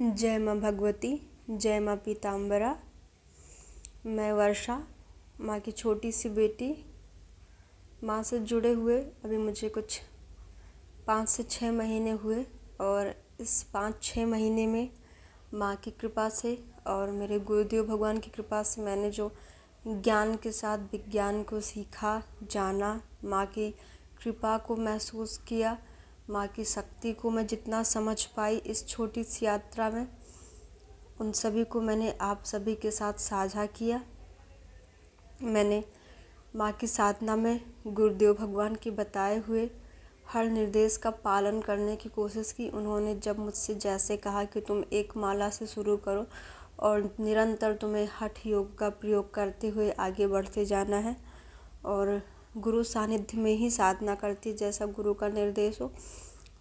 जय माँ भगवती, जय माँ पीताम्बरा। मैं वर्षा, माँ की छोटी सी बेटी। माँ से जुड़े हुए अभी मुझे कुछ 5 से 6 महीने हुए और इस 5-6 महीने में माँ की कृपा से और मेरे गुरुदेव भगवान की कृपा से मैंने जो ज्ञान के साथ विज्ञान को सीखा, जाना, माँ की कृपा को महसूस किया, माँ की शक्ति को मैं जितना समझ पाई इस छोटी सी यात्रा में, उन सभी को मैंने आप सभी के साथ साझा किया। मैंने माँ की साधना में गुरुदेव भगवान के बताए हुए हर निर्देश का पालन करने की कोशिश की। उन्होंने जब मुझसे जैसे कहा कि तुम एक माला से शुरू करो और निरंतर तुम्हें हठ योग का प्रयोग करते हुए आगे बढ़ते जाना है और गुरु सानिध्य में ही साधना करती जैसा गुरु का निर्देश हो,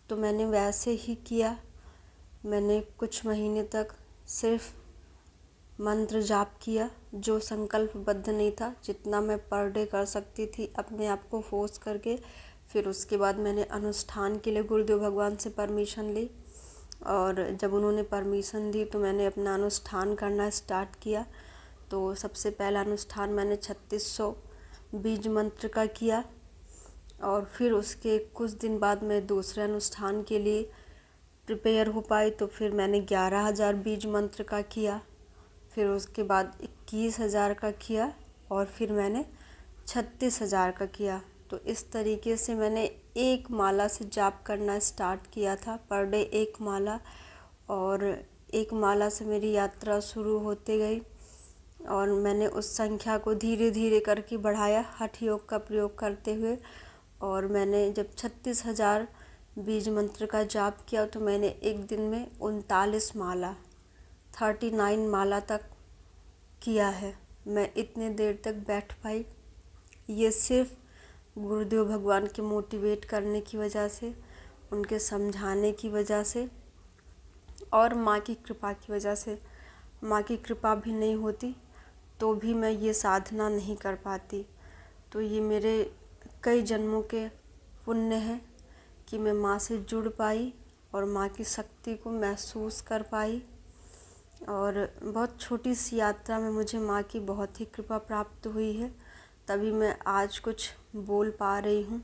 तो मैंने वैसे ही किया। मैंने कुछ महीने तक सिर्फ मंत्र जाप किया, जो संकल्पबद्ध नहीं था, जितना मैं पर डे कर सकती थी अपने आप को फोर्स करके। फिर उसके बाद मैंने अनुष्ठान के लिए गुरुदेव भगवान से परमिशन ली और जब उन्होंने परमिशन दी तो मैंने अपना अनुष्ठान करना स्टार्ट किया। तो सबसे पहला अनुष्ठान मैंने 3600 बीज मंत्र का किया और फिर उसके कुछ दिन बाद मैं दूसरे अनुष्ठान के लिए प्रिपेयर हो पाई, तो फिर मैंने 11,000 बीज मंत्र का किया। फिर उसके बाद 21,000 का किया और फिर मैंने 36,000 का किया। तो इस तरीके से मैंने एक माला से जाप करना स्टार्ट किया था, पर डे एक माला। और एक माला से मेरी यात्रा शुरू होते गई और मैंने उस संख्या को धीरे धीरे करके बढ़ाया हठ योग का प्रयोग करते हुए। और मैंने जब 36,000 बीज मंत्र का जाप किया तो मैंने एक दिन में 39 माला 39 माला तक किया है। मैं इतने देर तक बैठ पाई, ये सिर्फ गुरुदेव भगवान के मोटिवेट करने की वजह से, उनके समझाने की वजह से और माँ की कृपा की वजह से। माँ की कृपा भी नहीं होती तो भी मैं ये साधना नहीं कर पाती। तो ये मेरे कई जन्मों के पुण्य है कि मैं माँ से जुड़ पाई और माँ की शक्ति को महसूस कर पाई। और बहुत छोटी सी यात्रा में मुझे माँ की बहुत ही कृपा प्राप्त हुई है, तभी मैं आज कुछ बोल पा रही हूँ।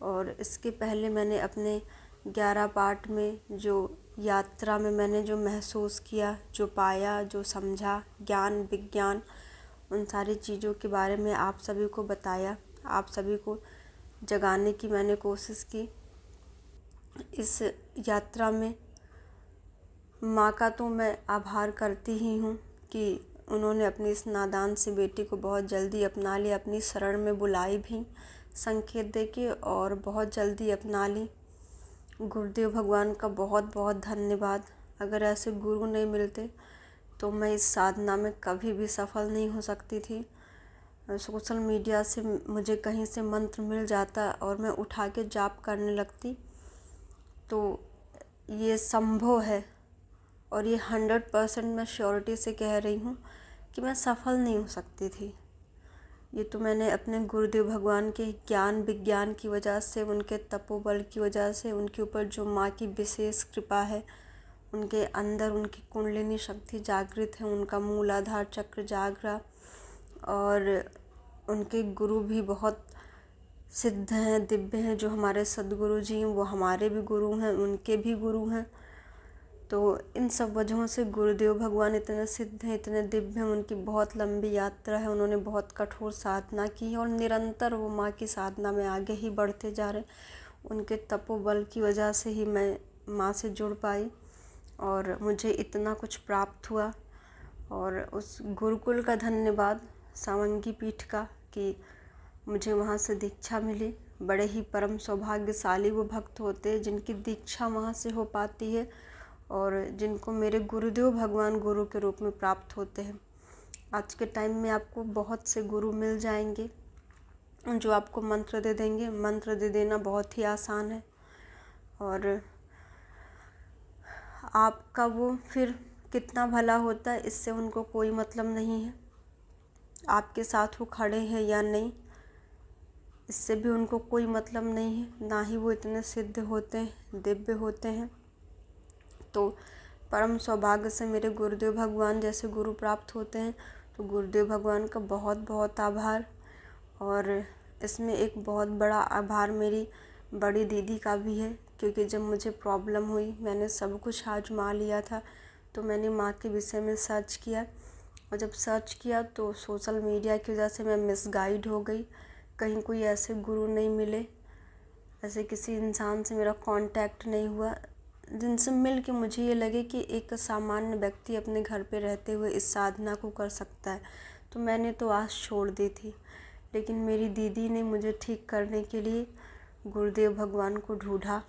और इसके पहले मैंने अपने 11 पार्ट में जो यात्रा में मैंने जो महसूस किया, जो पाया, जो समझा, ज्ञान विज्ञान, उन सारी चीज़ों के बारे में आप सभी को बताया, आप सभी को जगाने की मैंने कोशिश की। इस यात्रा में माँ का तो मैं आभार करती ही हूँ कि उन्होंने अपनी इस नादान सी बेटी को बहुत जल्दी अपना लिया, अपनी शरण में बुलाई भी संकेत देके और बहुत जल्दी अपना ली। गुरुदेव भगवान का बहुत बहुत धन्यवाद। अगर ऐसे गुरु नहीं मिलते तो मैं इस साधना में कभी भी सफल नहीं हो सकती थी। सोशल मीडिया से मुझे कहीं से मंत्र मिल जाता और मैं उठा के जाप करने लगती, तो ये संभव है और ये 100% मैं श्योरिटी से कह रही हूँ कि मैं सफल नहीं हो सकती थी। ये तो मैंने अपने गुरुदेव भगवान के ज्ञान विज्ञान की वजह से, उनके तपोबल की वजह से, उनके ऊपर जो माँ की विशेष कृपा है, उनके अंदर उनकी कुंडलिनी शक्ति जागृत है, उनका मूलाधार चक्र जाग रहा और उनके गुरु भी बहुत सिद्ध हैं, दिव्य हैं। जो हमारे सदगुरु जी हैं वो हमारे भी गुरु हैं, उनके भी गुरु हैं। तो इन सब वजहों से गुरुदेव भगवान इतने सिद्ध हैं, इतने दिव्य हैं। उनकी बहुत लंबी यात्रा है, उन्होंने बहुत कठोर साधना की है और निरंतर वो माँ की साधना में आगे ही बढ़ते जा रहे हैं। उनके तपोबल की वजह से ही मैं माँ से जुड़ पाई और मुझे इतना कुछ प्राप्त हुआ। और उस गुरुकुल का धन्यवाद सावंगी पीठ का कि मुझे वहाँ से दीक्षा मिली। बड़े ही परम सौभाग्यशाली वो भक्त होते हैं जिनकी दीक्षा वहाँ से हो पाती है और जिनको मेरे गुरुदेव भगवान गुरु के रूप में प्राप्त होते हैं। आज के टाइम में आपको बहुत से गुरु मिल जाएंगे जो आपको मंत्र दे देंगे। मंत्र दे देना बहुत ही आसान है और आपका वो फिर कितना भला होता है इससे उनको कोई मतलब नहीं है। आपके साथ वो खड़े हैं या नहीं, इससे भी उनको कोई मतलब नहीं है। ना ही वो इतने सिद्ध होते हैं, दिव्य होते हैं। तो परम सौभाग्य से मेरे गुरुदेव भगवान जैसे गुरु प्राप्त होते हैं। तो गुरुदेव भगवान का बहुत बहुत आभार। और इसमें एक बहुत बड़ा आभार मेरी बड़ी दीदी का भी है, क्योंकि जब मुझे प्रॉब्लम हुई मैंने सब कुछ आजमा लिया था। तो मैंने माँ के विषय में सर्च किया, और जब सर्च किया तो सोशल मीडिया की वजह से मैं मिसगाइड हो गई। कहीं कोई ऐसे गुरु नहीं मिले, ऐसे किसी इंसान से मेरा कांटेक्ट नहीं हुआ जिनसे मिल के मुझे ये लगे कि एक सामान्य व्यक्ति अपने घर पे रहते हुए इस साधना को कर सकता है। तो मैंने तो आस छोड़ दी थी, लेकिन मेरी दीदी ने मुझे ठीक करने के लिए गुरुदेव भगवान को ढूंढा,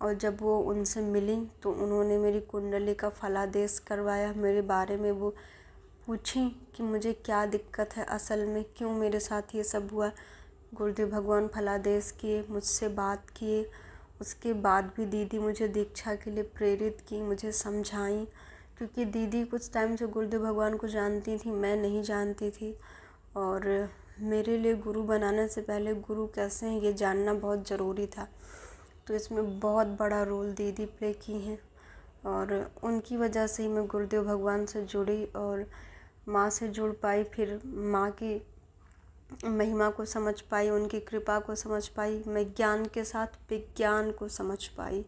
और जब वो उनसे मिली तो उन्होंने मेरी कुंडली का फलादेश करवाया। मेरे बारे में वो पूछी कि मुझे क्या दिक्कत है, असल में क्यों मेरे साथ ये सब हुआ। गुरुदेव भगवान फलादेश किए, मुझसे बात किए। उसके बाद भी दीदी मुझे दीक्षा के लिए प्रेरित की, मुझे समझाई, क्योंकि दीदी कुछ टाइम से गुरुदेव भगवान को जानती थी, मैं नहीं जानती थी। और मेरे लिए गुरु बनाने से पहले गुरु कैसे हैं ये जानना बहुत ज़रूरी था। तो इसमें बहुत बड़ा रोल दीदी प्ले की हैं, और उनकी वजह से ही मैं गुरुदेव भगवान से जुड़ी और माँ से जुड़ पाई। फिर माँ की महिमा को समझ पाई, उनकी कृपा को समझ पाई। मैं ज्ञान के साथ विज्ञान को समझ पाई।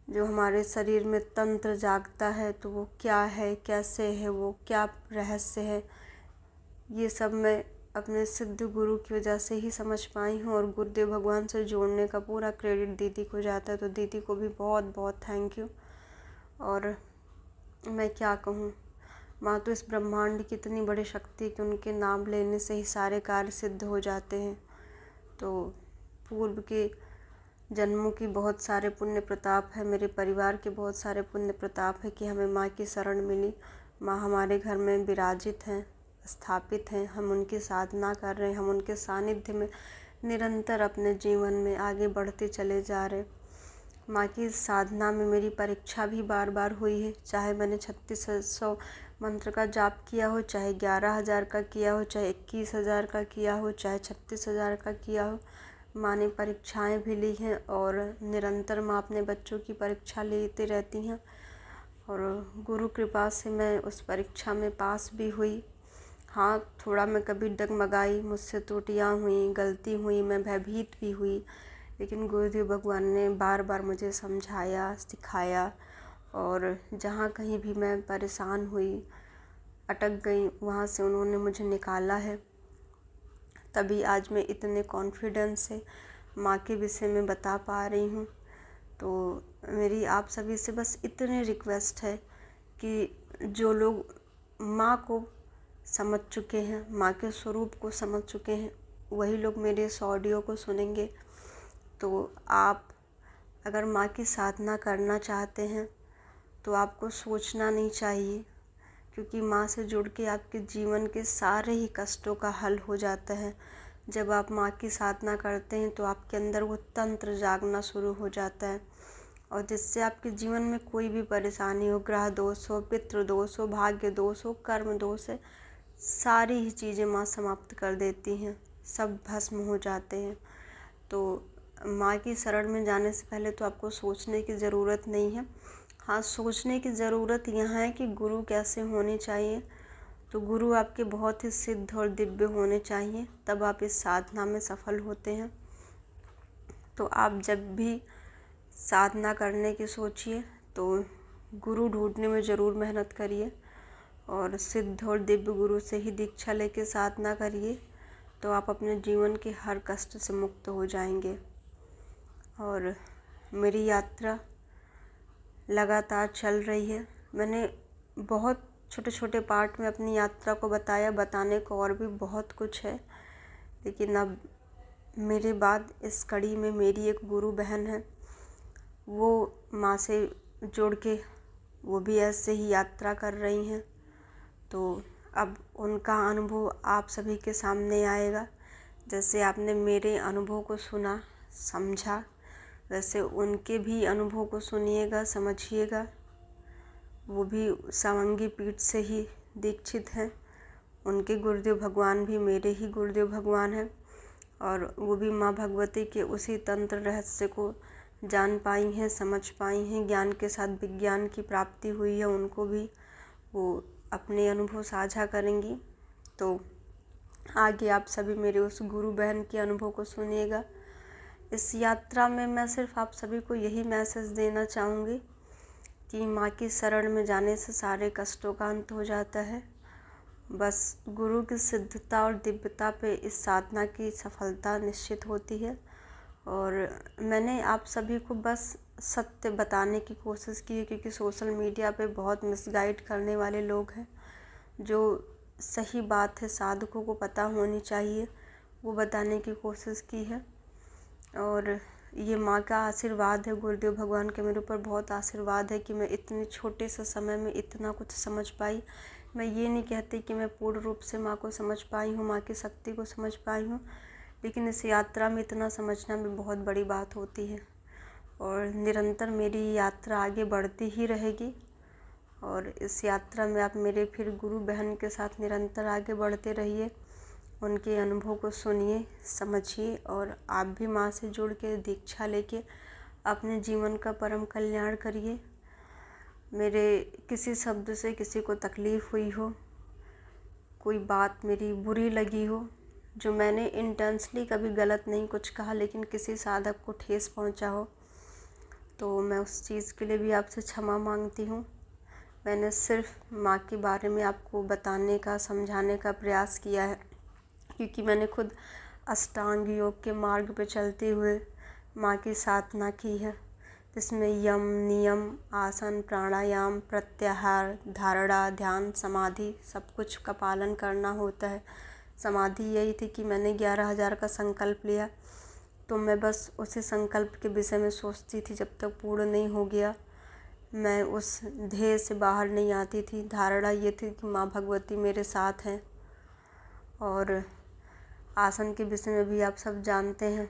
जो हमारे शरीर में तंत्र जागता है तो वो क्या है, कैसे है, वो क्या रहस्य है, ये सब मैं अपने सिद्ध गुरु की वजह से ही समझ पाई हूँ। और गुरुदेव भगवान से जोड़ने का पूरा क्रेडिट दीदी को जाता है। तो दीदी को भी बहुत बहुत थैंक यू। और मैं क्या कहूँ, माँ तो इस ब्रह्मांड की इतनी बड़ी शक्ति कि उनके नाम लेने से ही सारे कार्य सिद्ध हो जाते हैं। तो पूर्व के जन्मों की बहुत सारे पुण्य प्रताप है, मेरे परिवार के बहुत सारे पुण्य प्रताप है कि हमें माँ की शरण मिली। माँ हमारे घर में विराजित हैं, स्थापित हैं, हम उनकी साधना कर रहे हैं, हम उनके सानिध्य में निरंतर अपने जीवन में आगे बढ़ते चले जा रहे। माँ की साधना में मेरी परीक्षा भी बार बार हुई है, चाहे मैंने 3600 मंत्र का जाप किया हो, चाहे 11,000 का किया हो, चाहे 21,000 का किया हो, चाहे 36,000 का किया हो। माँ ने परीक्षाएं भी ली हैं, और निरंतर माँ अपने बच्चों की परीक्षा लेती रहती हैं। और गुरु कृपा से मैं उस परीक्षा में पास भी हुई। हाँ, थोड़ा मैं कभी डगमगाई, मुझसे त्रुटियाँ हुई, गलती हुई, मैं भयभीत भी हुई, लेकिन गुरुदेव भगवान ने बार बार मुझे समझाया, सिखाया। और जहाँ कहीं भी मैं परेशान हुई, अटक गई, वहाँ से उन्होंने मुझे निकाला है। तभी आज मैं इतने कॉन्फिडेंस से माँ के विषय में बता पा रही हूँ। तो मेरी आप सभी से बस इतनी रिक्वेस्ट है कि जो लोग माँ को समझ चुके हैं, माँ के स्वरूप को समझ चुके हैं, वही लोग मेरे इस ऑडियो को सुनेंगे। तो आप अगर माँ की साधना करना चाहते हैं तो आपको सोचना नहीं चाहिए, क्योंकि माँ से जुड़ के आपके जीवन के सारे ही कष्टों का हल हो जाता है। जब आप माँ की साधना करते हैं तो आपके अंदर वो तंत्र जागना शुरू हो जाता है, और जिससे आपके जीवन में कोई भी परेशानी हो, ग्रह दोष हो, पितृ दोष हो, भाग्य दोष हो, कर्म दोष है, सारी ही चीज़ें माँ समाप्त कर देती हैं, सब भस्म हो जाते हैं। तो माँ की शरण में जाने से पहले तो आपको सोचने की ज़रूरत नहीं है। हाँ, सोचने की ज़रूरत यहाँ है कि गुरु कैसे होने चाहिए। तो गुरु आपके बहुत ही सिद्ध और दिव्य होने चाहिए, तब आप इस साधना में सफल होते हैं। तो आप जब भी साधना करने की सोचिए तो गुरु ढूंढने में ज़रूर मेहनत करिए, और सिद्ध और दिव्य गुरु से ही दीक्षा लेके साधना करिए, तो आप अपने जीवन के हर कष्ट से मुक्त हो जाएंगे। और मेरी यात्रा लगातार चल रही है। मैंने बहुत छोटे छोटे पार्ट में अपनी यात्रा को बताया, बताने को और भी बहुत कुछ है, लेकिन अब मेरे बाद इस कड़ी में मेरी एक गुरु बहन है, वो माँ से जुड़ के वो भी ऐसे ही यात्रा कर रही हैं। तो अब उनका अनुभव आप सभी के सामने आएगा। जैसे आपने मेरे अनुभव को सुना, समझा, वैसे उनके भी अनुभव को सुनिएगा, समझिएगा। वो भी सावंगी पीठ से ही दीक्षित हैं। उनके गुरुदेव भगवान भी मेरे ही गुरुदेव भगवान हैं, और वो भी माँ भगवती के उसी तंत्र रहस्य को जान पाई हैं, समझ पाई हैं, ज्ञान के साथ विज्ञान की प्राप्ति हुई है, उनको भी वो अपने अनुभव साझा करेंगी। तो आगे आप सभी मेरे उस गुरु बहन के अनुभव को सुनिएगा। इस यात्रा में मैं सिर्फ आप सभी को यही मैसेज देना चाहूँगी कि माँ की शरण में जाने से सारे कष्टों का अंत हो जाता है। बस गुरु की सिद्धता और दिव्यता पे इस साधना की सफलता निश्चित होती है। और मैंने आप सभी को बस सत्य बताने की कोशिश की है, क्योंकि सोशल मीडिया पे बहुत मिसगाइड करने वाले लोग हैं। जो सही बात है साधकों को पता होनी चाहिए, वो बताने की कोशिश की है। और ये माँ का आशीर्वाद है, गुरुदेव भगवान के मेरे ऊपर बहुत आशीर्वाद है कि मैं इतने छोटे से समय में इतना कुछ समझ पाई। मैं ये नहीं कहती कि मैं पूर्ण रूप से माँ को समझ पाई हूँ, माँ की शक्ति को समझ पाई हूँ, लेकिन इस यात्रा में इतना समझना भी बहुत बड़ी बात होती है। और निरंतर मेरी यात्रा आगे बढ़ती ही रहेगी। और इस यात्रा में आप मेरे फिर गुरु बहन के साथ निरंतर आगे बढ़ते रहिए, उनके अनुभव को सुनिए, समझिए, और आप भी माँ से जुड़ के दीक्षा लेके अपने जीवन का परम कल्याण करिए। मेरे किसी शब्द से किसी को तकलीफ़ हुई हो, कोई बात मेरी बुरी लगी हो, जो मैंने इंटेंशनली कभी गलत नहीं कुछ कहा, लेकिन किसी साधक को ठेस पहुंचा हो, तो मैं उस चीज़ के लिए भी आपसे क्षमा मांगती हूँ। मैंने सिर्फ माँ के बारे में आपको बताने का, समझाने का प्रयास किया है, क्योंकि मैंने खुद अष्टांग योग के मार्ग पे चलते हुए माँ की साधना की है, जिसमें यम, नियम, आसन, प्राणायाम, प्रत्याहार, धारणा, ध्यान, समाधि सब कुछ का पालन करना होता है। समाधि यही थी कि मैंने 11,000 का संकल्प लिया, तो मैं बस उसी संकल्प के विषय में सोचती थी। जब तक पूर्ण नहीं हो गया मैं उस ध्येय से बाहर नहीं आती थी। धारणा ये थी कि माँ भगवती मेरे साथ हैं। और आसन के विषय में भी आप सब जानते हैं,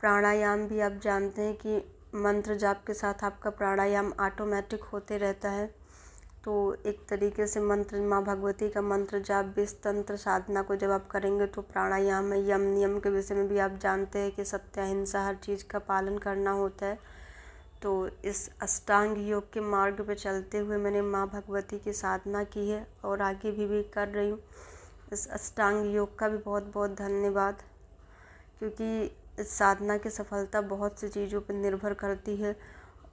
प्राणायाम भी आप जानते हैं कि मंत्र जाप के साथ आपका प्राणायाम ऑटोमेटिक होते रहता है। तो एक तरीके से मंत्र, माँ भगवती का मंत्र जाप, विष तंत्र साधना को जब आप करेंगे तो प्राणायाम में यम, नियम के विषय में भी आप जानते हैं कि सत्य, अहिंसा, हर चीज़ का पालन करना होता है। तो इस अष्टांग योग के मार्ग पे चलते हुए मैंने माँ भगवती की साधना की है और आगे भी कर रही हूँ। इस अष्टांग योग का भी बहुत बहुत धन्यवाद, क्योंकि इस साधना की सफलता बहुत सी चीज़ों पर निर्भर करती है।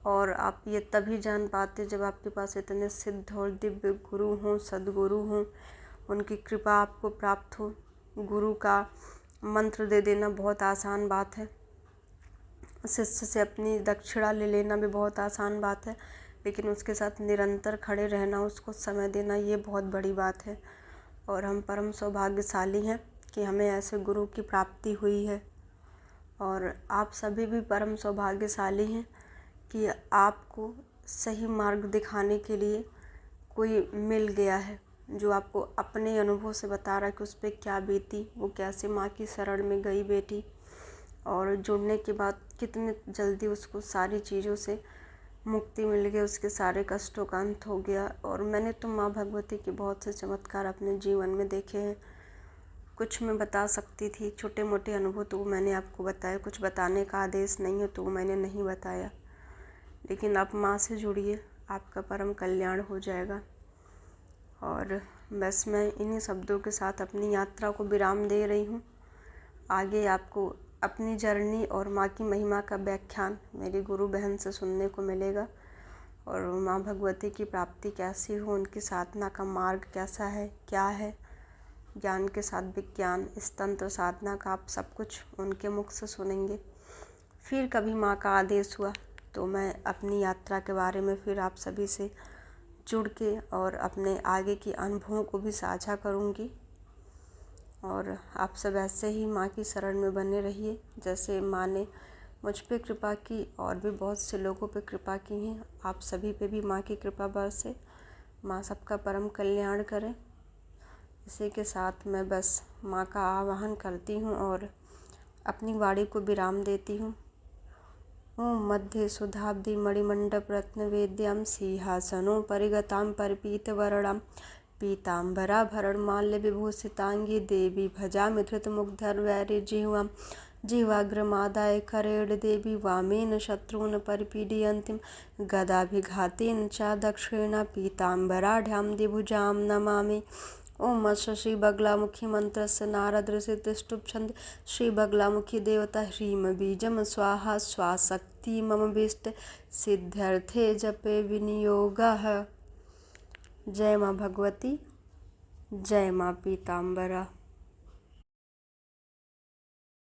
और आप ये तभी जान पाते जब आपके पास इतने सिद्ध और दिव्य गुरु हों, सद्गुरु हों, उनकी कृपा आपको प्राप्त हो। गुरु का मंत्र दे देना बहुत आसान बात है, शिष्य से अपनी दक्षिणा ले लेना भी बहुत आसान बात है, लेकिन उसके साथ निरंतर खड़े रहना, उसको समय देना, ये बहुत बड़ी बात है। और हम परम सौभाग्यशाली हैं कि हमें ऐसे गुरु की प्राप्ति हुई है। और आप सभी भी परम सौभाग्यशाली हैं कि आपको सही मार्ग दिखाने के लिए कोई मिल गया है, जो आपको अपने अनुभव से बता रहा है कि उस पर क्या बीती, वो कैसे माँ की शरण में गई बेटी, और जुड़ने के बाद कितने जल्दी उसको सारी चीज़ों से मुक्ति मिल गई, उसके सारे कष्टों का अंत हो गया। और मैंने तो माँ भगवती के बहुत से चमत्कार अपने जीवन में देखे हैं। कुछ मैं बता सकती थी, छोटे मोटे अनुभव तो मैंने आपको बताया, कुछ बताने का आदेश नहीं है तो मैंने नहीं बताया। लेकिन आप माँ से जुड़िए, आपका परम कल्याण हो जाएगा। और बस मैं इन्हीं शब्दों के साथ अपनी यात्रा को विराम दे रही हूँ। आगे आपको अपनी जर्नी और माँ की महिमा का व्याख्यान मेरी गुरु बहन से सुनने को मिलेगा, और माँ भगवती की प्राप्ति कैसी हो, उनकी साधना का मार्ग कैसा है, क्या है, ज्ञान के साथ विज्ञान, इस तंत्र साधना का आप सब कुछ उनके मुख से सुनेंगे। फिर कभी माँ का आदेश हुआ तो मैं अपनी यात्रा के बारे में फिर आप सभी से जुड़ के और अपने आगे के अनुभवों को भी साझा करूँगी। और आप सब ऐसे ही माँ की शरण में बने रहिए, जैसे माँ ने मुझ पे कृपा की और भी बहुत से लोगों पे कृपा की हैं। आप सभी पे भी माँ की कृपा बरसे, माँ सबका परम कल्याण करें। इसी के साथ मैं बस माँ का आवाहन करती हूँ और अपनी वाणी को विराम देती हूँ। ओम मध्ये सुधाब्धि मणिमंडप रत्न वेद्याम सिंहासनों परिगताम परिपीतवर्णाम पीताम्बरा भरणमाल्य विभूषितांगी देवी भजामि धृतमुग्धर वैरिजिह्वाम जिह्वाग्रमादाय करेण देवी वामेन शत्रून् परिपीडयन्तीं गदाभिघातेन च दक्षिणा पीताम्बराढ्यां द्विभुजां नमामि। ओम श्रीबगलामुखी मंत्रस्य नारद ऋषि तिष्ठुप्छन्द श्रीबगलामुखी देवता ह्रीं बीजं स्वाहा स्वाशक्ति मम भीष्ट सिद्ध्यर्थे जपे विनियोगः। जय माँ भगवती, जय माँ पीताम्बरा।